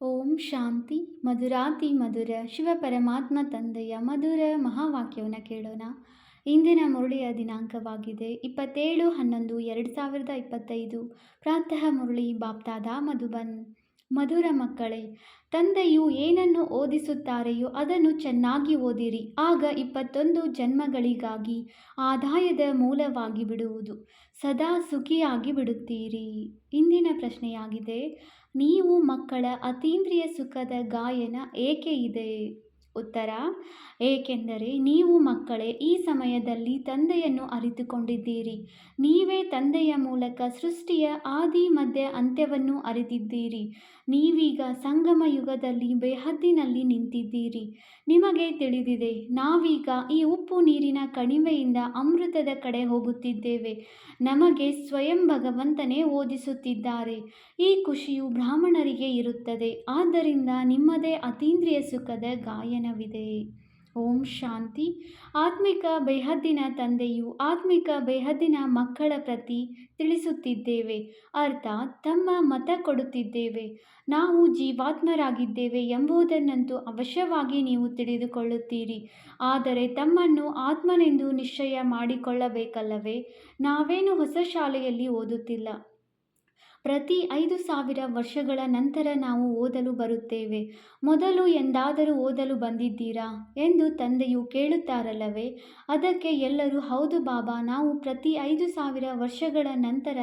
ಓಂ ಶಾಂತಿ ಮಧುರಾತಿ ಮಧುರ ಶಿವ ಪರಮಾತ್ಮ ತಂದೆಯ ಮಧುರ ಮಹಾವಾಕ್ಯವನ್ನು ಕೇಳೋಣ. ಇಂದಿನ ಮುರಳಿಯ ದಿನಾಂಕವಾಗಿದೆ 27/11/2025. ಪ್ರಾತಃ ಮುರಳಿ ಬಾಪ್ತಾದ ಮಧುಬನ್. ಮಧುರ ಮಕ್ಕಳೇ, ತಂದೆಯು ಏನನ್ನು ಓದಿಸುತ್ತಾರೆಯೋ ಅದನ್ನು ಚೆನ್ನಾಗಿ ಓದಿರಿ. ಆಗ 21 ಜನ್ಮಗಳಿಗಾಗಿ ಆದಾಯದ ಮೂಲವಾಗಿ ಬಿಡುವುದು. ಸದಾ ಸುಖಿಯಾಗಿ ಬಿಡುತ್ತೀರಿ. ಇಂದಿನ ಪ್ರಶ್ನೆಯಾಗಿದೆ, ನೀವು ಮಕ್ಕಳ ಅತೀಂದ್ರಿಯ ಸುಖದ ಗಾಯನ ಏಕೆ ಇದೆ? ಉತ್ತರ: ಏಕೆಂದರೆ ನೀವು ಮಕ್ಕಳೇ ಈ ಸಮಯದಲ್ಲಿ ತಂದೆಯನ್ನು ಅರಿತುಕೊಂಡಿದ್ದೀರಿ. ನೀವೇ ತಂದೆಯ ಮೂಲಕ ಸೃಷ್ಟಿಯ ಆದಿ ಮಧ್ಯ ಅಂತ್ಯವನ್ನು ಅರಿತಿದ್ದೀರಿ. ನೀವೀಗ ಸಂಗಮ ಯುಗದಲ್ಲಿ ಬೇಹದ್ದಿನಲ್ಲಿ ನಿಂತಿದ್ದೀರಿ. ನಿಮಗೆ ತಿಳಿದಿದೆ, ನಾವೀಗ ಈ ಉಪ್ಪು ನೀರಿನ ಕಣಿವೆಯಿಂದ ಅಮೃತದ ಕಡೆ ಹೋಗುತ್ತಿದ್ದೇವೆ. ನಮಗೆ ಸ್ವಯಂ ಭಗವಂತನೇ ಓದಿಸುತ್ತಿದ್ದಾರೆ. ಈ ಖುಷಿಯು ಬ್ರಾಹ್ಮಣರಿಗೆ ಇರುತ್ತದೆ. ಆದ್ದರಿಂದ ನಿಮ್ಮದೇ ಅತೀಂದ್ರಿಯ ಸುಖದ ಗಾಯನವಿದೆ. ಓಂ ಶಾಂತಿ. ಆತ್ಮಿಕ ಬೇಹದ್ದಿನ ತಂದೆಯು ಆತ್ಮಿಕ ಬೇಹದ್ದಿನ ಮಕ್ಕಳ ಪ್ರತಿ ತಿಳಿಸುತ್ತಿದ್ದೇವೆ, ಅರ್ಥಾತ್ ತಮ್ಮ ಮತ ಕೊಡುತ್ತಿದ್ದೇವೆ. ನಾವು ಜೀವಾತ್ಮರಾಗಿದ್ದೇವೆ ಎಂಬುದನ್ನಂತೂ ಅವಶ್ಯವಾಗಿ ನೀವು ತಿಳಿದುಕೊಳ್ಳುತ್ತೀರಿ. ಆದರೆ ತಮ್ಮನ್ನು ಆತ್ಮನೆಂದು ನಿಶ್ಚಯ ಮಾಡಿಕೊಳ್ಳಬೇಕಲ್ಲವೇ? ನಾವೇನು ಹೊಸ ಶಾಲೆಯಲ್ಲಿ ಓದುತ್ತಿಲ್ಲ. ಪ್ರತಿ 5,000 ವರ್ಷಗಳ ನಂತರ ನಾವು ಓದಲು ಬರುತ್ತೇವೆ. ಮೊದಲು ಎಂದಾದರೂ ಓದಲು ಬಂದಿದ್ದೀರಾ ಎಂದು ತಂದೆಯು ಕೇಳುತ್ತಾರಲ್ಲವೇ? ಅದಕ್ಕೆ ಎಲ್ಲರೂ ಹೌದು ಬಾಬಾ, ನಾವು ಪ್ರತಿ 5,000 ವರ್ಷಗಳ ನಂತರ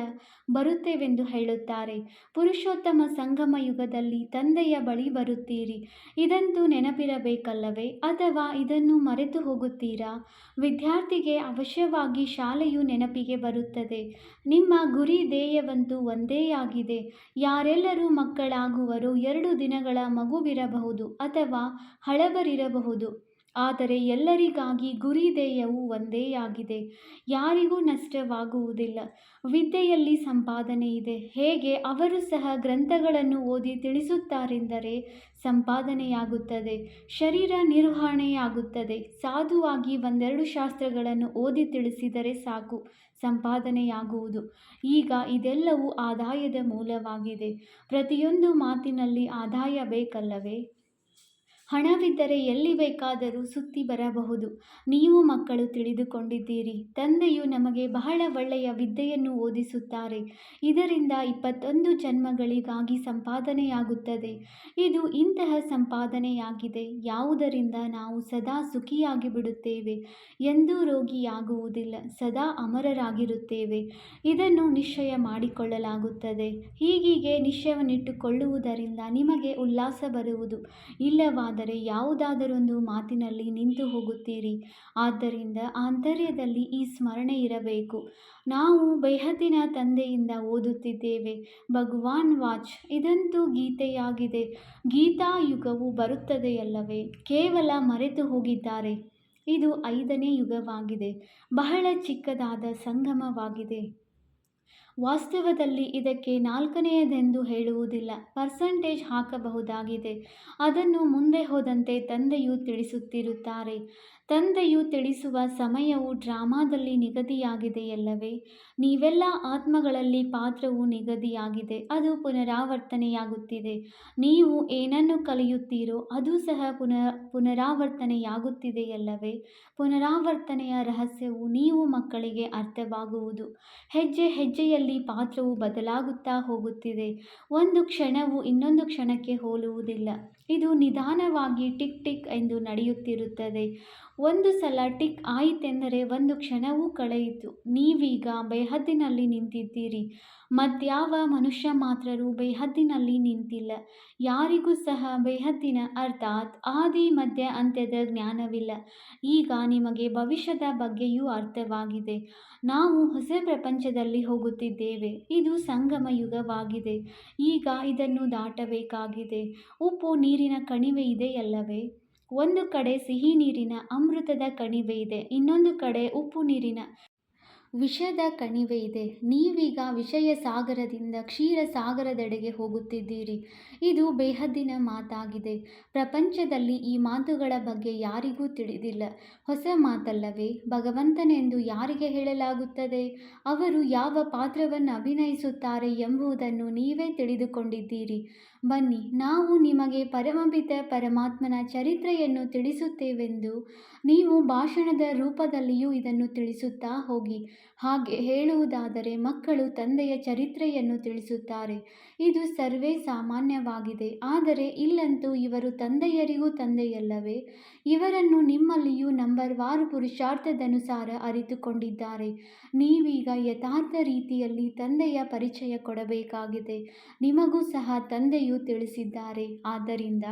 ಬರುತ್ತೇವೆಂದು ಹೇಳುತ್ತಾರೆ. ಪುರುಷೋತ್ತಮ ಸಂಗಮ ಯುಗದಲ್ಲಿ ತಂದೆಯ ಬಳಿ ಬರುತ್ತೀರಿ. ಇದಂತೂ ನೆನಪಿರಬೇಕಲ್ಲವೇ? ಅಥವಾ ಇದನ್ನು ಮರೆತು ಹೋಗುತ್ತೀರಾ? ವಿದ್ಯಾರ್ಥಿಗೆ ಅವಶ್ಯವಾಗಿ ಶಾಲೆಯು ನೆನಪಿಗೆ ಬರುತ್ತದೆ. ನಿಮ್ಮ ಗುರಿ ಧ್ಯೇಯವಂತೂ ಒಂದೇ ಆಗಿದೆ. ಯಾರೆಲ್ಲರೂ ಮಕ್ಕಳಾಗುವರೋ 2 ದಿನಗಳ ಮಗುವಿರಬಹುದು ಅಥವಾ ಹಳಬರಿರಬಹುದು, ಆದರೆ ಎಲ್ಲರಿಗಾಗಿ ಗುರಿ ಧ್ಯೇಯವು ಒಂದೇ ಆಗಿದೆ. ಯಾರಿಗೂ ನಷ್ಟವಾಗುವುದಿಲ್ಲ. ವಿದ್ಯೆಯಲ್ಲಿ ಸಂಪಾದನೆ ಇದೆ. ಹೇಗೆ ಅವರು ಸಹ ಗ್ರಂಥಗಳನ್ನು ಓದಿ ತಿಳಿಸುತ್ತಾರೆಂದರೆ ಸಂಪಾದನೆಯಾಗುತ್ತದೆ, ಶರೀರ ನಿರ್ವಹಣೆಯಾಗುತ್ತದೆ. ಸಾಧುವಾಗಿ 1-2 ಶಾಸ್ತ್ರಗಳನ್ನು ಓದಿ ತಿಳಿಸಿದರೆ ಸಾಕು, ಸಂಪಾದನೆಯಾಗುವುದು. ಈಗ ಇದೆಲ್ಲವೂ ಆದಾಯದ ಮೂಲವಾಗಿದೆ. ಪ್ರತಿಯೊಂದು ಮಾತಿನಲ್ಲಿ ಆದಾಯ ಬೇಕಲ್ಲವೇ? ಹಣವಿದ್ದರೆ ಎಲ್ಲಿ ಬೇಕಾದರೂ ಸುತ್ತಿ ಬರಬಹುದು. ನೀವು ಮಕ್ಕಳು ತಿಳಿದುಕೊಂಡಿದ್ದೀರಿ, ತಂದೆಯು ನಮಗೆ ಬಹಳ ಒಳ್ಳೆಯ ವಿದ್ಯೆಯನ್ನು ಓದಿಸುತ್ತಾರೆ. ಇದರಿಂದ 21 ಜನ್ಮಗಳಿಗಾಗಿ ಸಂಪಾದನೆಯಾಗುತ್ತದೆ. ಇದು ಇಂತಹ ಸಂಪಾದನೆಯಾಗಿದೆ ಯಾವುದರಿಂದ ನಾವು ಸದಾ ಸುಖಿಯಾಗಿ ಬಿಡುತ್ತೇವೆ. ಎಂದೂ ರೋಗಿಯಾಗುವುದಿಲ್ಲ, ಸದಾ ಅಮರರಾಗಿರುತ್ತೇವೆ. ಇದನ್ನು ನಿಶ್ಚಯ ಮಾಡಿಕೊಳ್ಳಲಾಗುತ್ತದೆ. ಹೀಗೆ ನಿಶ್ಚಯವನ್ನಿಟ್ಟುಕೊಳ್ಳುವುದರಿಂದ ನಿಮಗೆ ಉಲ್ಲಾಸ ಬರುವುದು. ಇಲ್ಲವಾದರೆ ಯಾವುದಾದರೊಂದು ಮಾತಿನಲ್ಲಿ ನಿಂತು ಹೋಗುತ್ತೀರಿ. ಆದ್ದರಿಂದ ಆಂತರ್ಯದಲ್ಲಿ ಈ ಸ್ಮರಣೆ ಇರಬೇಕು, ನಾವು ಬೇಹದ್ದಿನ ತಂದೆಯಿಂದ ಓದುತ್ತಿದ್ದೇವೆ. ಭಗವಾನ್ ವಾಚ್. ಇದಂತೂ ಗೀತೆಯಾಗಿದೆ. ಗೀತಾಯುಗವು ಬರುತ್ತದೆಯಲ್ಲವೇ? ಕೇವಲ ಮರೆತು ಹೋಗಿದ್ದಾರೆ. ಇದು 5ನೇ ಯುಗವಾಗಿದೆ. ಬಹಳ ಚಿಕ್ಕದಾದ ಸಂಗಮವಾಗಿದೆ. ವಾಸ್ತವದಲ್ಲಿ ಇದಕ್ಕೆ 4ನೇಯದೆಂದು ಹೇಳುವುದಿಲ್ಲ. ಪರ್ಸೆಂಟೇಜ್ ಹಾಕಬಹುದಾಗಿದೆ. ಅದನ್ನು ಮುಂದೆ ಹೋದಂತೆ ತಂದೆಯು ತಿಳಿಸುತ್ತಿರುತ್ತಾರೆ. ತಂದೆಯು ತಿಳಿಸುವ ಸಮಯವು ಡ್ರಾಮಾದಲ್ಲಿ ನಿಗದಿಯಾಗಿದೆಯಲ್ಲವೇ? ನೀವೆಲ್ಲ ಆತ್ಮಗಳಲ್ಲಿ ಪಾತ್ರವು ನಿಗದಿಯಾಗಿದೆ. ಅದು ಪುನರಾವರ್ತನೆಯಾಗುತ್ತಿದೆ. ನೀವು ಏನನ್ನು ಕಲಿಯುತ್ತೀರೋ ಅದು ಸಹ ಪುನರಾವರ್ತನೆಯಾಗುತ್ತಿದೆಯಲ್ಲವೇ? ಪುನರಾವರ್ತನೆಯ ರಹಸ್ಯವು ನೀವು ಮಕ್ಕಳಿಗೆ ಅರ್ಥವಾಗುವುದು. ಹೆಜ್ಜೆ ಹೆಜ್ಜೆಯಲ್ಲಿ ಪಾತ್ರವು ಬದಲಾಗುತ್ತಾ ಹೋಗುತ್ತಿದೆ. ಒಂದು ಕ್ಷಣವು ಇನ್ನೊಂದು ಕ್ಷಣಕ್ಕೆ ಹೋಲುವುದಿಲ್ಲ. ಇದು ನಿಧಾನವಾಗಿ ಟಿಕ್ ಟಿಕ್ ಎಂದು ನಡೆಯುತ್ತಿರುತ್ತದೆ. ಒಂದು ಸಲ ಟಿಕ್ ಆಯಿತೆಂದರೆ ಒಂದು ಕ್ಷಣವೂ ಕಳೆಯಿತು. ನೀವೀಗ ಬೇಹದ್ದಿನಲ್ಲಿ ನಿಂತಿದ್ದೀರಿ. ಮತ್ಯಾವ ಮನುಷ್ಯ ಮಾತ್ರರೂ ಬೇಹದ್ದಿನಲ್ಲಿ ನಿಂತಿಲ್ಲ. ಯಾರಿಗೂ ಸಹ ಬೇಹದ್ದಿನ ಅರ್ಥಾತ್ ಆದಿ ಮಧ್ಯ ಅಂತ್ಯದ ಜ್ಞಾನವಿಲ್ಲ. ಈಗ ನಿಮಗೆ ಭವಿಷ್ಯದ ಬಗ್ಗೆಯೂ ಅರ್ಥವಾಗಿದೆ. ನಾವು ಹೊಸ ಪ್ರಪಂಚದಲ್ಲಿ ಹೋಗುತ್ತಿದ್ದೇವೆ. ಇದು ಸಂಗಮ ಯುಗವಾಗಿದೆ. ಈಗ ಇದನ್ನು ದಾಟಬೇಕಾಗಿದೆ. ಉಪ್ಪು ನೀರಿನ ಕಣಿವೆ ಇದೆಯಲ್ಲವೇ? ಒಂದು ಕಡೆ ಸಿಹಿ ನೀರಿನ ಅಮೃತದ ಕಣಿವೆ ಇದೆ, ಇನ್ನೊಂದು ಕಡೆ ಉಪ್ಪು ನೀರಿನ ವಿಷದ ಕಣಿವೆ ಇದೆ. ನೀವೀಗ ವಿಷಯ ಸಾಗರದಿಂದ ಕ್ಷೀರ ಸಾಗರದೆಡೆಗೆ ಹೋಗುತ್ತಿದ್ದೀರಿ. ಇದು ಬೇಹದ್ದಿನ ಮಾತಾಗಿದೆ. ಪ್ರಪಂಚದಲ್ಲಿ ಈ ಮಾತುಗಳ ಬಗ್ಗೆ ಯಾರಿಗೂ ತಿಳಿದಿಲ್ಲ. ಹೊಸ ಮಾತಲ್ಲವೇ? ಭಗವಂತನೆಂದು ಯಾರಿಗೆ ಹೇಳಲಾಗುತ್ತದೆ? ಅವರು ಯಾವ ಪಾತ್ರವನ್ನು ಅಭಿನಯಿಸುತ್ತಾರೆ ಎಂಬುದನ್ನು ನೀವೇ ತಿಳಿದುಕೊಂಡಿದ್ದೀರಿ. ಬನ್ನಿ, ನಾವು ನಿಮಗೆ ಪರಮಪಿತ ಪರಮಾತ್ಮನ ಚರಿತ್ರೆಯನ್ನು ತಿಳಿಸುತ್ತೇವೆಂದು ನೀವು ಭಾಷಣದ ರೂಪದಲ್ಲಿಯೂ ಇದನ್ನು ತಿಳಿಸುತ್ತಾ ಹೋಗಿ. ಹಾಗೆ ಹೇಳುವುದಾದರೆ ಮಕ್ಕಳು ತಂದೆಯ ಚರಿತ್ರೆಯನ್ನು ತಿಳಿಸುತ್ತಾರೆ. ಇದು ಸರ್ವೇ ಸಾಮಾನ್ಯವಾಗಿದೆ. ಆದರೆ ಇಲ್ಲಂತೂ ಇವರು ತಂದೆಯರಿಗೂ ತಂದೆಯಲ್ಲವೇ? ಇವರನ್ನು ನಿಮ್ಮಲ್ಲಿಯೂ ನಂಬರ್ವಾರು ಪುರುಷಾರ್ಥದನುಸಾರ ಅರಿತುಕೊಂಡಿದ್ದಾರೆ. ನೀವೀಗ ಯಥಾರ್ಥ ರೀತಿಯಲ್ಲಿ ತಂದೆಯ ಪರಿಚಯ ಕೊಡಬೇಕಾಗಿದೆ. ನಿಮಗೂ ಸಹ ತಂದೆಯು ತಿಳಿಸಿದ್ದಾರೆ. ಆದ್ದರಿಂದ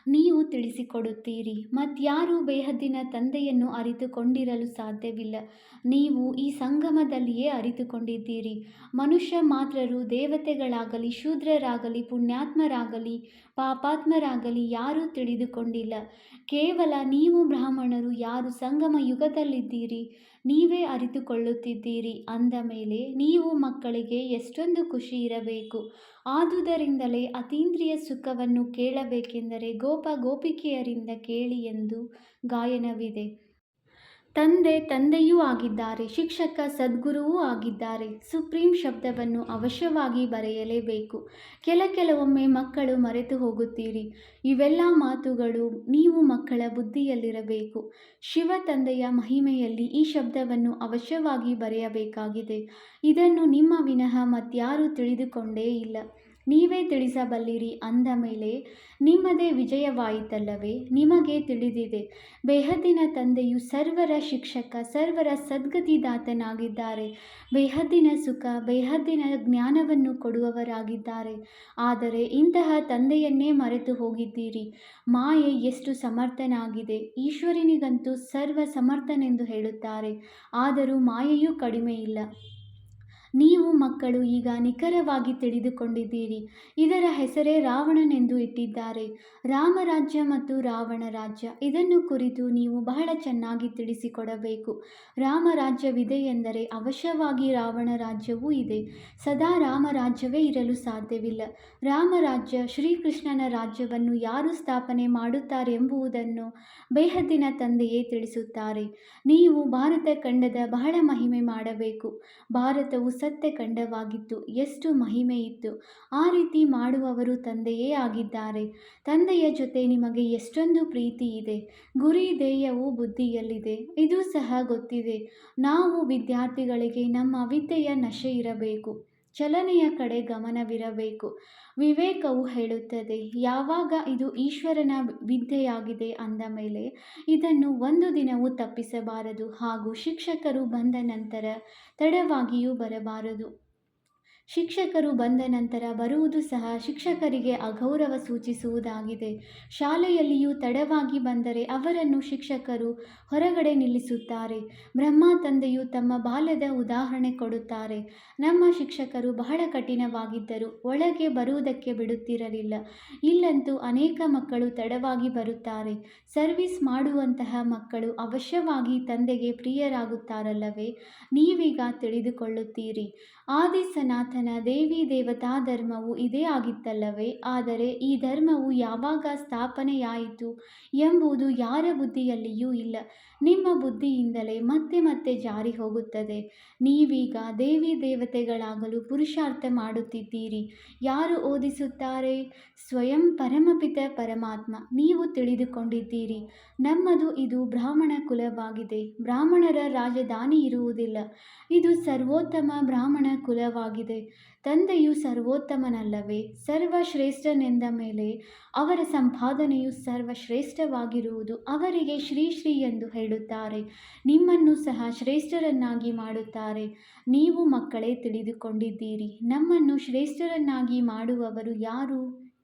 ನೀವು ತಿಳಿಸಿಕೊಡುತ್ತೀರಿ. ಮತ್ಯಾರೂ ಬೇಹದ್ದಿನ ತಂದೆಯನ್ನು ಅರಿತುಕೊಂಡಿರಲು ಸಾಧ್ಯವಿಲ್ಲ. ನೀವು ಈ ಸಂಗಮದಲ್ಲಿಯೇ ಅರಿತುಕೊಂಡಿದ್ದೀರಿ. ಮನುಷ್ಯ ಮಾತ್ರರು, ದೇವತೆಗಳಾಗಲಿ, ಶೂದ್ರರಾಗಲಿ, ಪುಣ್ಯಾತ್ಮರಾಗಲಿ, ಪಾಪಾತ್ಮರಾಗಲಿ ಯಾರೂ ತಿಳಿದುಕೊಂಡಿಲ್ಲ. ಕೇವಲ ನೀವು ಬ್ರಾಹ್ಮಣರು ಯಾರು ಸಂಗಮ ಯುಗದಲ್ಲಿದ್ದೀರಿ, ನೀವೇ ಅರಿತುಕೊಳ್ಳುತ್ತಿದ್ದೀರಿ. ಅಂದ ಮೇಲೆ ನೀವು ಮಕ್ಕಳಿಗೆ ಎಷ್ಟೊಂದು ಖುಷಿ ಇರಬೇಕು. ಆದುದರಿಂದಲೇ ಅತೀಂದ್ರಿಯ ಸುಖವನ್ನು ಕೇಳಬೇಕೆಂದರೆ ಗೋಪ ಗೋಪಿಕೆಯರಿಂದ ಕೇಳಿ ಎಂದು ಗಾಯನವಿದೆ. ತಂದೆ ತಂದೆಯೂ ಆಗಿದ್ದಾರೆ, ಶಿಕ್ಷಕ ಸದ್ಗುರುವೂ ಆಗಿದ್ದಾರೆ. ಸುಪ್ರೀಂ ಶಬ್ದವನ್ನು ಅವಶ್ಯವಾಗಿ ಬರೆಯಲೇಬೇಕು. ಕೆಲವೊಮ್ಮೆ ಮಕ್ಕಳು ಮರೆತು ಹೋಗುತ್ತೀರಿ. ಇವೆಲ್ಲ ಮಾತುಗಳು ನೀವು ಮಕ್ಕಳ ಬುದ್ಧಿಯಲ್ಲಿರಬೇಕು. ಶಿವ ತಂದೆಯ ಮಹಿಮೆಯಲ್ಲಿ ಈ ಶಬ್ದವನ್ನು ಅವಶ್ಯವಾಗಿ ಬರೆಯಬೇಕಾಗಿದೆ. ಇದನ್ನು ನಿಮ್ಮ ವಿನಃ ಮತ್ಯಾರೂ ತಿಳಿದುಕೊಂಡೇ ಇಲ್ಲ. ನೀವೇ ತಿಳಿಸಬಲ್ಲಿರಿ. ಅಂದ ಮೇಲೆ ನಿಮ್ಮದೇ ವಿಜಯವಾಯಿತಲ್ಲವೇ? ನಿಮಗೆ ತಿಳಿದಿದೆ, ಬೇಹದ್ದಿನ ತಂದೆಯು ಸರ್ವರ ಶಿಕ್ಷಕ, ಸರ್ವರ ಸದ್ಗತಿದಾತನಾಗಿದ್ದಾರೆ. ಬೇಹದ್ದಿನ ಸುಖ, ಬೇಹದ್ದಿನ ಜ್ಞಾನವನ್ನು ಕೊಡುವವರಾಗಿದ್ದಾರೆ. ಆದರೆ ಇಂತಹ ತಂದೆಯನ್ನೇ ಮರೆತು ಹೋಗಿದ್ದೀರಿ. ಮಾಯೆ ಎಷ್ಟು ಸಮರ್ಥನಾಗಿದೆ! ಈಶ್ವರನಿಗಂತೂ ಸರ್ವ ಸಮರ್ಥನೆಂದು ಹೇಳುತ್ತಾರೆ. ಆದರೂ ಮಾಯೆಯೂ ಕಡಿಮೆಯಿಲ್ಲ. ನೀವು ಮಕ್ಕಳು ಈಗ ನಿಖರವಾಗಿ ತಿಳಿದುಕೊಂಡಿದ್ದೀರಿ. ಇದರ ಹೆಸರೇ ರಾವಣನೆಂದು ಇಟ್ಟಿದ್ದಾರೆ. ರಾಮರಾಜ್ಯ ಮತ್ತು ರಾವಣ ರಾಜ್ಯ. ಇದನ್ನು ಕುರಿತು ನೀವು ಬಹಳ ಚೆನ್ನಾಗಿ ತಿಳಿಸಿಕೊಡಬೇಕು. ರಾಮರಾಜ್ಯವಿದೆ ಎಂದರೆ ಅವಶ್ಯವಾಗಿ ರಾವಣ ರಾಜ್ಯವೂ ಇದೆ. ಸದಾ ರಾಮರಾಜ್ಯವೇ ಇರಲು ಸಾಧ್ಯವಿಲ್ಲ. ರಾಮರಾಜ್ಯ, ಶ್ರೀಕೃಷ್ಣನ ರಾಜ್ಯವನ್ನು ಯಾರು ಸ್ಥಾಪನೆ ಮಾಡುತ್ತಾರೆಂಬುದನ್ನು ಬೇಹದ್ದಿನ ತಂದೆಯೇ ತಿಳಿಸುತ್ತಾರೆ. ನೀವು ಭಾರತ ಖಂಡದ ಬಹಳ ಮಹಿಮೆ ಮಾಡಬೇಕು. ಭಾರತವು ಸತ್ಯ ಖಂಡವಾಗಿತ್ತು. ಎಷ್ಟು ಮಹಿಮೆಯಿತ್ತು! ಆ ರೀತಿ ಮಾಡುವವರು ತಂದೆಯೇ ಆಗಿದ್ದಾರೆ. ತಂದೆಯ ಜೊತೆ ನಿಮಗೆ ಎಷ್ಟೊಂದು ಪ್ರೀತಿ ಇದೆ. ಗುರಿ ಧ್ಯೇಯವು ಬುದ್ಧಿಯಲ್ಲಿದೆ. ಇದು ಸಹ ಗೊತ್ತಿದೆ. ನಾವು ವಿದ್ಯಾರ್ಥಿಗಳಿಗೆ ನಮ್ಮ ವಿದ್ಯೆಯ ನಶೆ ಇರಬೇಕು. ಚಲನೆಯ ಕಡೆ ಗಮನವಿರಬೇಕು. ವಿವೇಕವು ಹೇಳುತ್ತದೆ, ಯಾವಾಗ ಇದು ಈಶ್ವರನ ವಿದ್ಯೆಯಾಗಿದೆ ಅಂದ ಮೇಲೆ ಇದನ್ನು ಒಂದು ದಿನವೂ ತಪ್ಪಿಸಬಾರದು. ಹಾಗೂ ಶಿಕ್ಷಕರು ಬಂದ ನಂತರ ತಡವಾಗಿಯೂ ಬರಬಾರದು. ಶಿಕ್ಷಕರು ಬಂದ ನಂತರ ಬರುವುದು ಸಹ ಶಿಕ್ಷಕರಿಗೆ ಅಗೌರವ ಸೂಚಿಸುವುದಾಗಿದೆ. ಶಾಲೆಯಲ್ಲಿಯೂ ತಡವಾಗಿ ಬಂದರೆ ಅವರನ್ನು ಶಿಕ್ಷಕರು ಹೊರಗಡೆ ನಿಲ್ಲಿಸುತ್ತಾರೆ. ಬ್ರಹ್ಮ ತಂದೆಯು ತಮ್ಮ ಬಾಲ್ಯದ ಉದಾಹರಣೆ ಕೊಡುತ್ತಾರೆ. ನಮ್ಮ ಶಿಕ್ಷಕರು ಬಹಳ ಕಠಿಣವಾಗಿದ್ದರು. ಒಳಗೆ ಬರುವುದಕ್ಕೆ ಬಿಡುತ್ತಿರಲಿಲ್ಲ. ಇಲ್ಲಂತೂ ಅನೇಕ ಮಕ್ಕಳು ತಡವಾಗಿ ಬರುತ್ತಾರೆ. ಸರ್ವಿಸ್ ಮಾಡುವಂತಹ ಮಕ್ಕಳು ಅವಶ್ಯವಾಗಿ ತಂದೆಗೆ ಪ್ರಿಯರಾಗುತ್ತಾರಲ್ಲವೇ? ನೀವೀಗ ತಿಳಿದುಕೊಳ್ಳುತ್ತೀರಿ. ಆದಿ ಸನಾತನ ದೇವಿ ದೇವತಾ ಧರ್ಮವು ಇದೇ ಆಗಿತ್ತಲ್ಲವೇ? ಆದರೆ ಈ ಧರ್ಮವು ಯಾವಾಗ ಸ್ಥಾಪನೆಯಾಯಿತು ಎಂಬುದು ಯಾರ ಬುದ್ಧಿಯಲ್ಲಿಯೂ ಇಲ್ಲ. ನಿಮ್ಮ ಬುದ್ಧಿಯಿಂದಲೇ ಮತ್ತೆ ಮತ್ತೆ ಜಾರಿ ಹೋಗುತ್ತದೆ. ನೀವೀಗ ದೇವಿ ದೇವತೆಗಳಾಗಲು ಪುರುಷಾರ್ಥ ಮಾಡುತ್ತಿದ್ದೀರಿ. ಯಾರು ಓದಿಸುತ್ತಾರೆ? ಸ್ವಯಂ ಪರಮಪಿತ ಪರಮಾತ್ಮ. ನೀವು ತಿಳಿದುಕೊಂಡಿದ್ದೀರಿ. ನಮ್ಮದು ಇದು ಬ್ರಾಹ್ಮಣ ಕುಲವಾಗಿದೆ. ಬ್ರಾಹ್ಮಣರ ರಾಜಧಾನಿ ಇರುವುದಿಲ್ಲ. ಇದು ಸರ್ವೋತ್ತಮ ಬ್ರಾಹ್ಮಣ ಕುಲವಾಗಿದೆ. ತಂದೆಯು ಸರ್ವೋತ್ತಮನಲ್ಲವೇ? ಸರ್ವಶ್ರೇಷ್ಠನೆಂದ ಮೇಲೆ ಅವರ ಸಂಪಾದನೆಯು ಸರ್ವಶ್ರೇಷ್ಠವಾಗಿರುವುದು. ಅವರಿಗೆ ಶ್ರೀ ಶ್ರೀ ಎಂದು ಹೇಳುತ್ತಾರೆ. ನಿಮ್ಮನ್ನು ಸಹ ಶ್ರೇಷ್ಠರನ್ನಾಗಿ ಮಾಡುತ್ತಾರೆ. ನೀವು ಮಕ್ಕಳೇ ತಿಳಿದುಕೊಂಡಿದ್ದೀರಿ. ನಮ್ಮನ್ನು ಶ್ರೇಷ್ಠರನ್ನಾಗಿ ಮಾಡುವವರು ಯಾರು?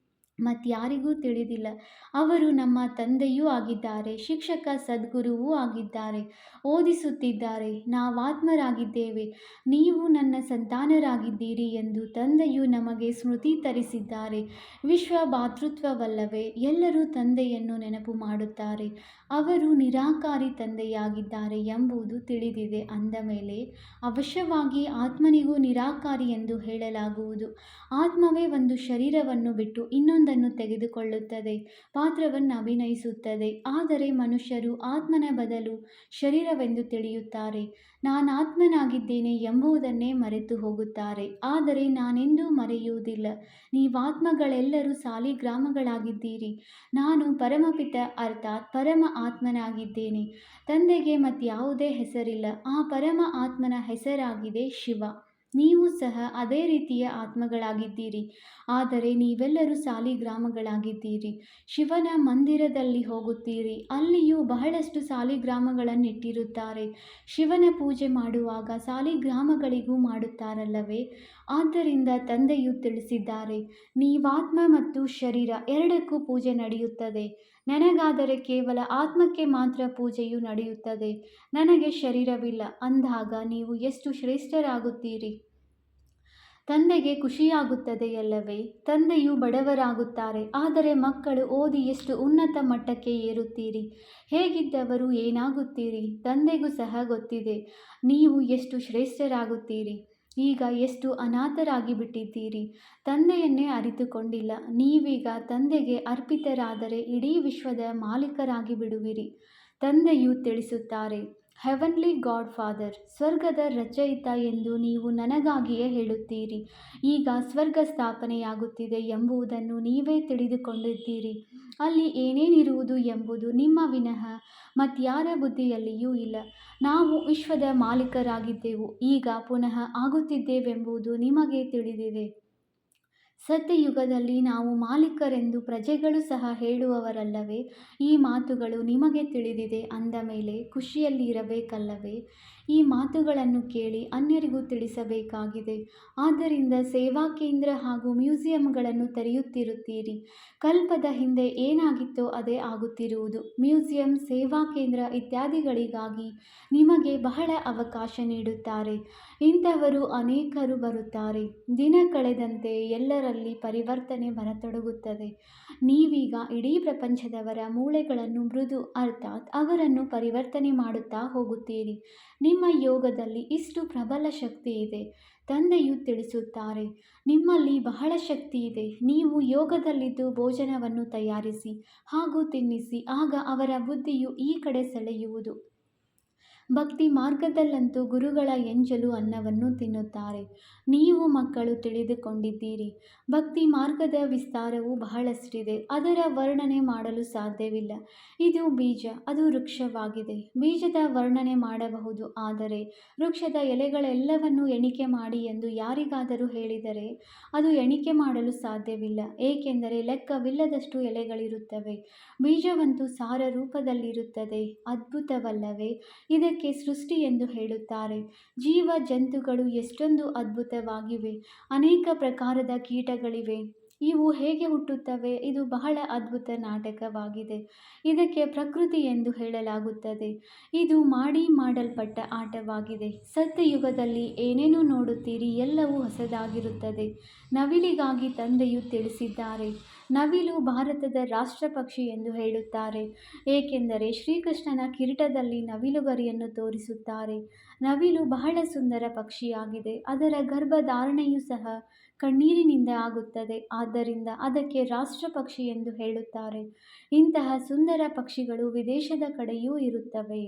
ಮತ್ಯಾರಿಗೂ ತಿಳಿದಿಲ್ಲ. ಅವರು ನಮ್ಮ ತಂದೆಯೂ ಆಗಿದ್ದಾರೆ, ಶಿಕ್ಷಕ ಸದ್ಗುರುವೂ ಆಗಿದ್ದಾರೆ, ಓದಿಸುತ್ತಿದ್ದಾರೆ. ನಾವಾತ್ಮರಾಗಿದ್ದೇವೆ, ನೀವು ನನ್ನ ಸಂತಾನರಾಗಿದ್ದೀರಿ ಎಂದು ತಂದೆಯು ನಮಗೆ ಸ್ಮೃತಿ ತರಿಸಿದ್ದಾರೆ. ವಿಶ್ವ ಭಾತೃತ್ವವಲ್ಲವೇ? ಎಲ್ಲರೂ ತಂದೆಯನ್ನು ನೆನಪು ಮಾಡುತ್ತಾರೆ. ಅವರು ನಿರಾಕಾರಿ ತಂದೆಯಾಗಿದ್ದಾರೆ ಎಂಬುದು ತಿಳಿದಿದೆ ಅಂದ ಮೇಲೆ ಅವಶ್ಯವಾಗಿ ಆತ್ಮನಿಗೂ ನಿರಾಕಾರಿ ಎಂದು ಹೇಳಲಾಗುವುದು. ಆತ್ಮವೇ ಒಂದು ಶರೀರವನ್ನು ಬಿಟ್ಟು ಇನ್ನೊಂದನ್ನು ತೆಗೆದುಕೊಳ್ಳುತ್ತದೆ, ಪಾತ್ರವನ್ನು ಅಭಿನಯಿಸುತ್ತದೆ. ಆದರೆ ಮನುಷ್ಯರು ಆತ್ಮನ ಬದಲು ಶರೀರವೆಂದು ತಿಳಿಯುತ್ತಾರೆ. ನಾನಾತ್ಮನಾಗಿದ್ದೇನೆ ಎಂಬುದನ್ನೇ ಮರೆತು ಹೋಗುತ್ತಾರೆ. ಆದರೆ ನಾನೆಂದೂ ಮರೆಯುವುದಿಲ್ಲ. ನೀವಾತ್ಮಗಳೆಲ್ಲರೂ ಸಾಲಿಗ್ರಾಮಗಳಾಗಿದ್ದೀರಿ. ನಾನು ಪರಮಪಿತ ಅರ್ಥಾತ್ ಪರಮ ಆತ್ಮನಾಗಿದ್ದೇನೆ. ತಂದೆಗೆ ಮತ್ಯಾವುದೇ ಹೆಸರಿಲ್ಲ. ಆ ಪರಮ ಆತ್ಮನ ಹೆಸರಾಗಿದೆ ಶಿವ. ನೀವು ಸಹ ಅದೇ ರೀತಿಯ ಆತ್ಮಗಳಾಗಿದ್ದೀರಿ. ಆದರೆ ನೀವೆಲ್ಲರೂ ಸಾಲಿಗ್ರಾಮಗಳಾಗಿದ್ದೀರಿ. ಶಿವನ ಮಂದಿರದಲ್ಲಿ ಹೋಗುತ್ತೀರಿ, ಅಲ್ಲಿಯೂ ಬಹಳಷ್ಟು ಸಾಲಿಗ್ರಾಮಗಳನ್ನಿಟ್ಟಿರುತ್ತಾರೆ. ಶಿವನ ಪೂಜೆ ಮಾಡುವಾಗ ಸಾಲಿಗ್ರಾಮಗಳಿಗೂ ಮಾಡುತ್ತಾರಲ್ಲವೇ? ಆದ್ದರಿಂದ ತಂದೆಯು ತಿಳಿಸಿದ್ದಾರೆ, ನೀವಾತ್ಮ ಮತ್ತು ಶರೀರ ಎರಡಕ್ಕೂ ಪೂಜೆ ನಡೆಯುತ್ತದೆ. ನನಗಾದರೆ ಕೇವಲ ಆತ್ಮಕ್ಕೆ ಮಾತ್ರ ಪೂಜೆಯು ನಡೆಯುತ್ತದೆ. ನನಗೆ ಶರೀರವಿಲ್ಲ ಅಂದಾಗ ನೀವು ಎಷ್ಟು ಶ್ರೇಷ್ಠರಾಗುತ್ತೀರಿ. ತಂದೆಗೆ ಖುಷಿಯಾಗುತ್ತದೆಯಲ್ಲವೇ? ತಂದೆಯು ಬಡವರಾಗುತ್ತಾರೆ, ಆದರೆ ಮಕ್ಕಳು ಓದಿ ಎಷ್ಟು ಉನ್ನತ ಮಟ್ಟಕ್ಕೆ ಏರುತ್ತೀರಿ. ಹೇಗಿದ್ದವರು ಏನಾಗುತ್ತೀರಿ? ತಂದೆಗೂ ಸಹ ಗೊತ್ತಿದೆ ನೀವು ಎಷ್ಟು ಶ್ರೇಷ್ಠರಾಗುತ್ತೀರಿ. ಈಗ ಎಷ್ಟು ಅನಾಥರಾಗಿ ಬಿಟ್ಟಿದ್ದೀರಿ. ತಂದೆಯನ್ನೇ ಅರಿತುಕೊಂಡಿಲ್ಲ. ನೀವೀಗ ತಂದೆಗೆ ಅರ್ಪಿತರಾದರೆ ಇಡೀ ವಿಶ್ವದ ಮಾಲೀಕರಾಗಿ ಬಿಡುವಿರಿ. ತಂದೆಯು ತಿಳಿಸುತ್ತಾರೆ, ಹೆವನ್ಲಿ ಗಾಡ್ ಫಾದರ್, ಸ್ವರ್ಗದ ರಚಯಿತ ಎಂದು ನೀವು ನನಗಾಗಿಯೇ ಹೇಳುತ್ತೀರಿ. ಈಗ ಸ್ವರ್ಗ ಸ್ಥಾಪನೆಯಾಗುತ್ತಿದೆ ಎಂಬುದನ್ನು ನೀವೇ ತಿಳಿದುಕೊಂಡಿದ್ದೀರಿ. ಅಲ್ಲಿ ಏನೇನಿರುವುದು ಎಂಬುದು ನಿಮ್ಮ ವಿನಃ ಮತ್ಯಾರ ಬುದ್ಧಿಯಲ್ಲಿಯೂ ಇಲ್ಲ. ನಾವು ವಿಶ್ವದ ಮಾಲೀಕರಾಗಿದ್ದೆವು, ಈಗ ಪುನಃ ಆಗುತ್ತಿದ್ದೇವೆಂಬುದು ನಿಮಗೆ ತಿಳಿದಿದೆ. ಸತ್ಯಯುಗದಲ್ಲಿ ನಾವು ಮಾಲೀಕರೆಂದು ಪ್ರಜೆಗಳು ಸಹ ಹೇಳುವವರಲ್ಲವೇ? ಈ ಮಾತುಗಳು ನಿಮಗೆ ತಿಳಿದಿದೆ ಅಂದ ಮೇಲೆ ಖುಷಿಯಲ್ಲಿ ಇರಬೇಕಲ್ಲವೇ? ಈ ಮಾತುಗಳನ್ನು ಕೇಳಿ ಅನ್ಯರಿಗೂ ತಿಳಿಸಬೇಕಾಗಿದೆ. ಆದ್ದರಿಂದ ಸೇವಾ ಕೇಂದ್ರ ಹಾಗೂ ಮ್ಯೂಸಿಯಂಗಳನ್ನು ತೆರೆಯುತ್ತಿರುತ್ತೀರಿ. ಕಲ್ಪದ ಹಿಂದೆ ಏನಾಗಿತ್ತೋ ಅದೇ ಆಗುತ್ತಿರುವುದು. ಮ್ಯೂಸಿಯಂ, ಸೇವಾ ಕೇಂದ್ರ ಇತ್ಯಾದಿಗಳಿಗಾಗಿ ನಿಮಗೆ ಬಹಳ ಅವಕಾಶ ನೀಡುತ್ತಾರೆ. ಇಂಥವರು ಅನೇಕರು ಬರುತ್ತಾರೆ. ದಿನ ಕಳೆದಂತೆ ಎಲ್ಲರಲ್ಲಿ ಪರಿವರ್ತನೆ ಬರತೊಡಗುತ್ತದೆ. ನೀವೀಗ ಇಡೀ ಪ್ರಪಂಚದವರ ಮೂಳೆಗಳನ್ನು ಮೃದು ಅರ್ಥಾತ್ ಅವರನ್ನು ಪರಿವರ್ತನೆ ಮಾಡುತ್ತಾ ಹೋಗುತ್ತೀರಿ. ನಿಮ್ಮ ಯೋಗದಲ್ಲಿ ಇಷ್ಟು ಪ್ರಬಲ ಶಕ್ತಿ ಇದೆ. ತಂದೆಯು ತಿಳಿಸುತ್ತಾರೆ, ನಿಮ್ಮಲ್ಲಿ ಬಹಳ ಶಕ್ತಿ ಇದೆ. ನೀವು ಯೋಗದಲ್ಲಿದ್ದು ಭೋಜನವನ್ನು ತಯಾರಿಸಿ ಹಾಗೂ ತಿನ್ನಿಸಿ, ಆಗ ಅವರ ಬುದ್ಧಿಯು ಈ ಕಡೆ ಸೆಳೆಯುವುದು. ಭಕ್ತಿ ಮಾರ್ಗದಲ್ಲಂತೂ ಗುರುಗಳ ಎಂಜಲು ಅನ್ನವನ್ನು ತಿನ್ನುತ್ತಾರೆ. ನೀವು ಮಕ್ಕಳು ತಿಳಿದುಕೊಂಡಿದ್ದೀರಿ. ಭಕ್ತಿ ಮಾರ್ಗದ ವಿಸ್ತಾರವು ಬಹಳಷ್ಟಿದೆ. ಅದರ ವರ್ಣನೆ ಮಾಡಲು ಸಾಧ್ಯವಿಲ್ಲ. ಇದು ಬೀಜ, ಅದು ವೃಕ್ಷವಾಗಿದೆ. ಬೀಜದ ವರ್ಣನೆ ಮಾಡಬಹುದು, ಆದರೆ ವೃಕ್ಷದ ಎಲೆಗಳೆಲ್ಲವನ್ನೂ ಎಣಿಕೆ ಮಾಡಿ ಎಂದು ಯಾರಿಗಾದರೂ ಹೇಳಿದರೆ ಅದು ಎಣಿಕೆ ಮಾಡಲು ಸಾಧ್ಯವಿಲ್ಲ. ಏಕೆಂದರೆ ಲೆಕ್ಕವಿಲ್ಲದಷ್ಟು ಎಲೆಗಳಿರುತ್ತವೆ. ಬೀಜವಂತೂ ಸಾರ ರೂಪದಲ್ಲಿರುತ್ತದೆ. ಅದ್ಭುತವಲ್ಲವೇ? ಇದಕ್ಕೆ ಸೃಷ್ಟಿ ಎಂದು ಹೇಳುತ್ತಾರೆ. ಜೀವ ಜಂತುಗಳು ಎಷ್ಟೊಂದು ಅದ್ಭುತವಾಗಿವೆ. ಅನೇಕ ಪ್ರಕಾರದ ಕೀಟಗಳಿವೆ. ಇವು ಹೇಗೆ ಹುಟ್ಟುತ್ತವೆ? ಇದು ಬಹಳ ಅದ್ಭುತ ನಾಟಕವಾಗಿದೆ. ಇದಕ್ಕೆ ಪ್ರಕೃತಿ ಎಂದು ಹೇಳಲಾಗುತ್ತದೆ. ಇದು ಮಾಡಲ್ಪಟ್ಟ ಆಟವಾಗಿದೆ. ಸತ್ಯಯುಗದಲ್ಲಿ ಏನೇನು ನೋಡುತ್ತೀರಿ ಎಲ್ಲವೂ ಹೊಸದಾಗಿರುತ್ತದೆ. ನವಿಲಿಗಾಗಿ ತಂದೆಯು ತಿಳಿಸಿದ್ದಾರೆ. ನವಿಲು ಭಾರತದ ರಾಷ್ಟ್ರ ಪಕ್ಷಿ ಎಂದು ಹೇಳುತ್ತಾರೆ. ಏಕೆಂದರೆ ಶ್ರೀಕೃಷ್ಣನ ಕಿರೀಟದಲ್ಲಿ ನವಿಲುಗರಿಯನ್ನು ತೋರಿಸುತ್ತಾರೆ. ನವಿಲು ಬಹಳ ಸುಂದರ ಪಕ್ಷಿಯಾಗಿದೆ. ಅದರ ಗರ್ಭಧಾರಣೆಯೂ ಸಹ ಕಣ್ಣೀರಿನಿಂದ ಆಗುತ್ತದೆ. ಆದ್ದರಿಂದ ಅದಕ್ಕೆ ರಾಷ್ಟ್ರ ಪಕ್ಷಿ ಎಂದು ಹೇಳುತ್ತಾರೆ. ಇಂತಹ ಸುಂದರ ಪಕ್ಷಿಗಳು ವಿದೇಶದ ಕಡೆಯೂ ಇರುತ್ತವೆ.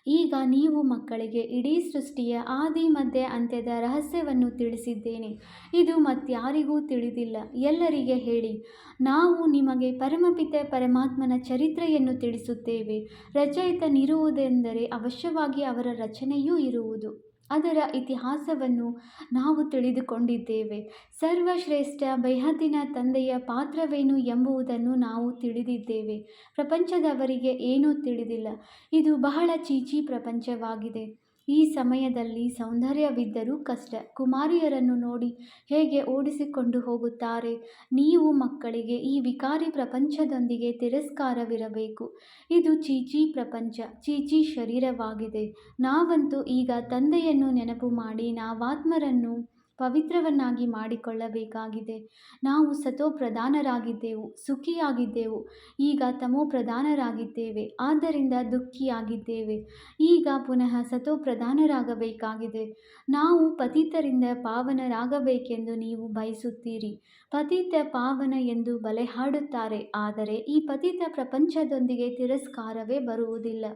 ಈಗ ನೀವು ಮಕ್ಕಳಿಗೆ ಇಡೀ ಸೃಷ್ಟಿಯ ಆದಿ ಮಧ್ಯ ಅಂತ್ಯದ ರಹಸ್ಯವನ್ನು ತಿಳಿಸಿದ್ದೇನೆ. ಇದು ಮತ್ಯಾರಿಗೂ ತಿಳಿದಿಲ್ಲ. ಎಲ್ಲರಿಗೆ ಹೇಳಿ, ನಾವು ನಿಮಗೆ ಪರಮಪಿತ ಪರಮಾತ್ಮನ ಚರಿತ್ರೆಯನ್ನು ತಿಳಿಸುತ್ತೇವೆ. ರಚಯಿತನಿರುವುದೆಂದರೆ ಅವಶ್ಯವಾಗಿ ಅವರ ರಚನೆಯೂ ಇರುವುದು. ಅದರ ಇತಿಹಾಸವನ್ನು ನಾವು ತಿಳಿದುಕೊಂಡಿದ್ದೇವೆ. ಸರ್ವಶ್ರೇಷ್ಠ ಬೇಹದ್ದಿನ ತಂದೆಯ ಪಾತ್ರವೇನು ಎಂಬುದನ್ನು ನಾವು ತಿಳಿದಿದ್ದೇವೆ. ಪ್ರಪಂಚದವರಿಗೆ ಏನೂ ತಿಳಿದಿಲ್ಲ. ಇದು ಬಹಳ ಚೀಚಿ ಪ್ರಪಂಚವಾಗಿದೆ. ಈ ಸಮಯದಲ್ಲಿ ಸೌಂದರ್ಯವಿದ್ದರೂ ಕಷ್ಟ. ಕುಮಾರಿಯರನ್ನು ನೋಡಿ ಹೇಗೆ ಓಡಿಸಿಕೊಂಡು ಹೋಗುತ್ತಾರೆ. ನೀವು ಮಕ್ಕಳಿಗೆ ಈ ವಿಕಾರಿ ಪ್ರಪಂಚದೊಂದಿಗೆ ತಿರಸ್ಕಾರವಿರಬೇಕು. ಇದು ಚೀಚಿ ಪ್ರಪಂಚ, ಚೀಚಿ ಶರೀರವಾಗಿದೆ. ನಾವಂತೂ ಈಗ ತಂದೆಯನ್ನು ನೆನಪು ಮಾಡಿ ನಾವಾತ್ಮರನ್ನು ಪವಿತ್ರವನ್ನಾಗಿ ಮಾಡಿಕೊಳ್ಳಬೇಕಾಗಿದೆ. ನಾವು ಸತೋಪ್ರಧಾನರಾಗಿದ್ದೆವು, ಸುಖಿಯಾಗಿದ್ದೆವು. ಈಗ ತಮೋಪ್ರಧಾನರಾಗಿದ್ದೇವೆ, ಆದ್ದರಿಂದ ದುಃಖಿಯಾಗಿದ್ದೇವೆ. ಈಗ ಪುನಃ ಸತೋಪ್ರಧಾನರಾಗಬೇಕಾಗಿದೆ. ನಾವು ಪತಿತರಿಂದ ಪಾವನರಾಗಬೇಕೆಂದು ನೀವು ಬಯಸುತ್ತೀರಿ. ಪತಿತ ಪಾವನ ಎಂದು ಬಲೆಹಾಡುತ್ತಾರೆ, ಆದರೆ ಈ ಪತಿತ ಪ್ರಪಂಚದೊಂದಿಗೆ ತಿರಸ್ಕಾರವೇ ಬರುವುದಿಲ್ಲ.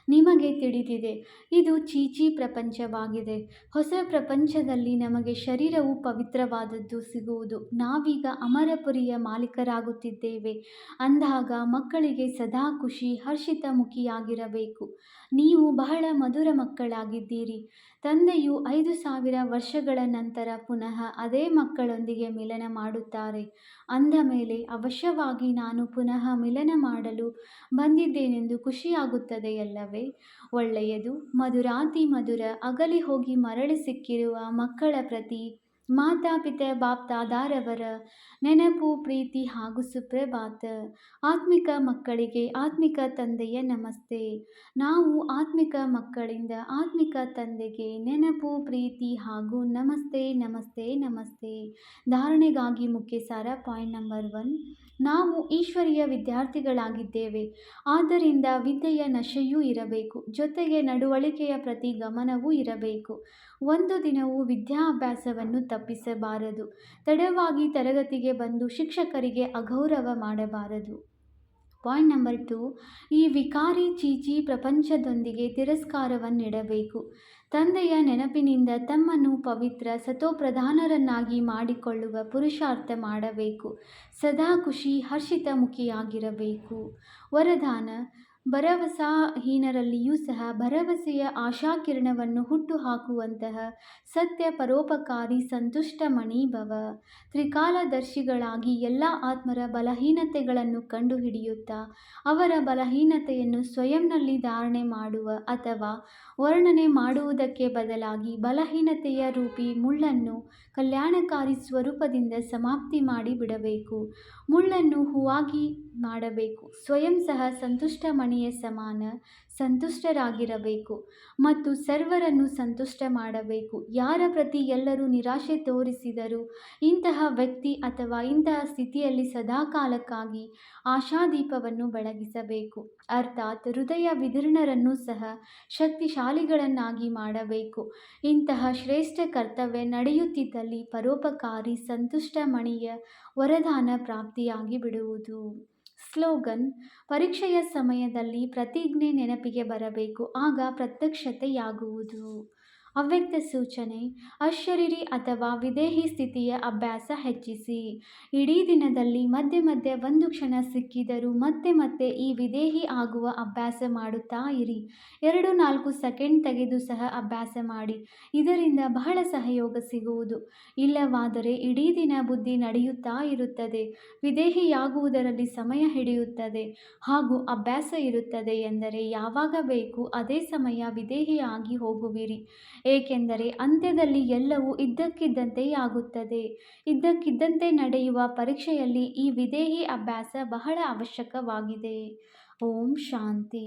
ನಿಮಗೆ ತಿಳಿದಿದೆ, ಇದು ಚೀಚಿ ಪ್ರಪಂಚವಾಗಿದೆ. ಹೊಸ ಪ್ರಪಂಚದಲ್ಲಿ ನಮಗೆ ಶರೀರವು ಪವಿತ್ರವಾದದ್ದು ಸಿಗುವುದು. ನಾವೀಗ ಅಮರಪುರಿಯ ಮಾಲೀಕರಾಗುತ್ತಿದ್ದೇವೆ. ಅಂದಾಗ ಮಕ್ಕಳಿಗೆ ಸದಾ ಖುಷಿ, ಹರ್ಷಿತ ಮುಖಿಯಾಗಿರಬೇಕು. ನೀವು ಬಹಳ ಮಧುರ ಮಕ್ಕಳಾಗಿದ್ದೀರಿ. ತಂದೆಯು 5000 ವರ್ಷಗಳ ನಂತರ ಪುನಃ ಅದೇ ಮಕ್ಕಳೊಂದಿಗೆ ಮಿಲನ ಮಾಡುತ್ತಾರೆ. ಅಂದ ಮೇಲೆ ಅವಶ್ಯವಾಗಿ ನಾನು ಪುನಃ ಮಿಲನ ಮಾಡಲು ಬಂದಿದ್ದೇನೆಂದು ಖುಷಿಯಾಗುತ್ತದೆಯಲ್ಲವೇ? ಒಳ್ಳೆಯದು. ಮಧುರಾತಿ ಮಧುರ ಅಗಲಿ ಹೋಗಿ ಮರಳಿ ಸಿಕ್ಕಿರುವ ಮಕ್ಕಳ ಪ್ರತಿ ಮಾತಾಪಿತೆ ಬಾಪ್ದಾದಾರವರ ನೆನಪು, ಪ್ರೀತಿ ಹಾಗೂ ಸುಪ್ರಭಾತ. ಆತ್ಮಿಕ ಮಕ್ಕಳಿಗೆ ಆತ್ಮಿಕ ತಂದೆಯ ನಮಸ್ತೆ. ನಾವು ಆತ್ಮಿಕ ಮಕ್ಕಳಿಂದ ಆತ್ಮಿಕ ತಂದೆಗೆ ನೆನಪು, ಪ್ರೀತಿ ಹಾಗೂ ನಮಸ್ತೆ ನಮಸ್ತೆ ನಮಸ್ತೆ. ಧಾರಣೆಗಾಗಿ ಮುಖ್ಯ ಸಾರ. ಪಾಯಿಂಟ್ ನಂಬರ್ 1, ನಾವು ಈಶ್ವರೀಯ ವಿದ್ಯಾರ್ಥಿಗಳಾಗಿದ್ದೇವೆ. ಆದ್ದರಿಂದ ವಿದ್ಯೆಯ ನಶೆಯೂ ಇರಬೇಕು, ಜೊತೆಗೆ ನಡವಳಿಕೆಯ ಪ್ರತಿ ಗಮನವೂ ಇರಬೇಕು. ಒಂದು ದಿನವೂ ವಿದ್ಯಾಭ್ಯಾಸವನ್ನು ತಪ್ಪಿಸಬಾರದು. ತಡವಾಗಿ ತರಗತಿಗೆ ಬಂದು ಶಿಕ್ಷಕರಿಗೆ ಅಗೌರವ ಮಾಡಬಾರದು. ಪಾಯಿಂಟ್ ನಂಬರ್ 2, ಈ ವಿಕಾರಿ ಚೀಚಿ ಪ್ರಪಂಚದೊಂದಿಗೆ ತಿರಸ್ಕಾರವನ್ನಿಡಬೇಕು. ತಂದೆಯ ನೆನಪಿನಿಂದ ತಮ್ಮನ್ನು ಪವಿತ್ರ ಸತೋಪ್ರಧಾನರನ್ನಾಗಿ ಮಾಡಿಕೊಳ್ಳುವ ಪುರುಷಾರ್ಥ ಮಾಡಬೇಕು. ಸದಾ ಖುಷಿ, ಹರ್ಷಿತ ಮುಖಿಯಾಗಿರಬೇಕು. ವರದಾನ: ಭರವಸಾಹೀನರಲ್ಲಿಯೂ ಸಹ ಭರವಸೆಯ ಆಶಾಕಿರಣವನ್ನು ಹುಟ್ಟುಹಾಕುವಂತಹ ಸತ್ಯ ಪರೋಪಕಾರಿ ಸಂತುಷ್ಟ ಮಣಿ ಭವ. ತ್ರಿಕಾಲದರ್ಶಿಗಳಾಗಿ ಎಲ್ಲ ಆತ್ಮರ ಬಲಹೀನತೆಗಳನ್ನು ಕಂಡುಹಿಡಿಯುತ್ತಾ ಅವರ ಬಲಹೀನತೆಯನ್ನು ಸ್ವಯಂನಲ್ಲಿ ಧಾರಣೆ ಮಾಡುವ ಅಥವಾ ವರ್ಣನೆ ಮಾಡುವುದಕ್ಕೆ ಬದಲಾಗಿ ಬಲಹೀನತೆಯ ರೂಪಿ ಮುಳ್ಳನ್ನು ಕಲ್ಯಾಣಕಾರಿ ಸ್ವರೂಪದಿಂದ ಸಮಾಪ್ತಿ ಮಾಡಿ ಬಿಡಬೇಕು. ಮುಳ್ಳನ್ನು ಹೂವಾಗಿ ಮಾಡಬೇಕು. ಸ್ವಯಂ ಸಹ ಸಂತುಷ್ಟ ಮಣಿಯ ಸಮಾನ ಸಂತುಷ್ಟರಾಗಿರಬೇಕು ಮತ್ತು ಸರ್ವರನ್ನು ಸಂತುಷ್ಟ ಮಾಡಬೇಕು. ಯಾರ ಪ್ರತಿ ಎಲ್ಲರೂ ನಿರಾಶೆ ತೋರಿಸಿದರೂ ಇಂತಹ ವ್ಯಕ್ತಿ ಅಥವಾ ಇಂತಹ ಸ್ಥಿತಿಯಲ್ಲಿ ಸದಾಕಾಲಕ್ಕಾಗಿ ಆಶಾದೀಪವನ್ನು ಬೆಳಗಿಸಬೇಕು. ಅರ್ಥಾತ್ ಹೃದಯ ವಿದೀರ್ಣರನ್ನು ಸಹ ಶಕ್ತಿಶಾಲಿಗಳನ್ನಾಗಿ ಮಾಡಬೇಕು. ಇಂತಹ ಶ್ರೇಷ್ಠ ಕರ್ತವ್ಯ ನಡೆಯುತ್ತಿದ್ದಲ್ಲಿ ಪರೋಪಕಾರಿ ಸಂತುಷ್ಟ ಮಣಿಯ ವರದಾನ ಪ್ರಾಪ್ತಿಯಾಗಿ ಬಿಡುವುದು. ಸ್ಲೋಗನ್: ಪರೀಕ್ಷೆಯ ಸಮಯದಲ್ಲಿ ಪ್ರತಿಜ್ಞೆ ನೆನಪಿಗೆ ಬರಬೇಕು, ಆಗ ಪ್ರತ್ಯಕ್ಷತೆಯಾಗುವುದು. ಅವ್ಯಕ್ತ ಸೂಚನೆ: ಅಶರೀರಿ ಅಥವಾ ವಿದೇಹಿ ಸ್ಥಿತಿಯ ಅಭ್ಯಾಸ ಹೆಚ್ಚಿಸಿ. ಇಡೀ ದಿನದಲ್ಲಿ ಮಧ್ಯೆ ಮಧ್ಯೆ ಒಂದು ಕ್ಷಣ ಸಿಕ್ಕಿದರೂ ಮತ್ತೆ ಮತ್ತೆ ಈ ವಿದೇಹಿ ಆಗುವ ಅಭ್ಯಾಸ ಮಾಡುತ್ತಾ ಇರಿ. 2-4 ಸೆಕೆಂಡ್ ತೆಗೆದು ಸಹ ಅಭ್ಯಾಸ ಮಾಡಿ. ಇದರಿಂದ ಬಹಳ ಸಹಯೋಗ ಸಿಗುವುದು. ಇಲ್ಲವಾದರೆ ಇಡೀ ದಿನ ಬುದ್ಧಿ ನಡೆಯುತ್ತಾ ಇರುತ್ತದೆ, ವಿದೇಹಿಯಾಗುವುದರಲ್ಲಿ ಸಮಯ ಹಿಡಿಯುತ್ತದೆ ಹಾಗೂ ಅಭ್ಯಾಸ ಇರುತ್ತದೆ ಎಂದರೆ ಯಾವಾಗ ಬೇಕು ಅದೇ ಸಮಯ ವಿದೇಹಿಯಾಗಿ ಹೋಗುವಿರಿ. ಏಕೆಂದರೆ ಅಂತ್ಯದಲ್ಲಿ ಎಲ್ಲವೂ ಇದ್ದಕ್ಕಿದ್ದಂತೆಯಾಗುತ್ತದೆ. ಇದ್ದಕ್ಕಿದ್ದಂತೆ ನಡೆಯುವ ಪರೀಕ್ಷೆಯಲ್ಲಿ ಈ ವಿದೇಹಿ ಅಭ್ಯಾಸ ಬಹಳ ಅವಶ್ಯಕವಾಗಿದೆ. ಓಂ ಶಾಂತಿ.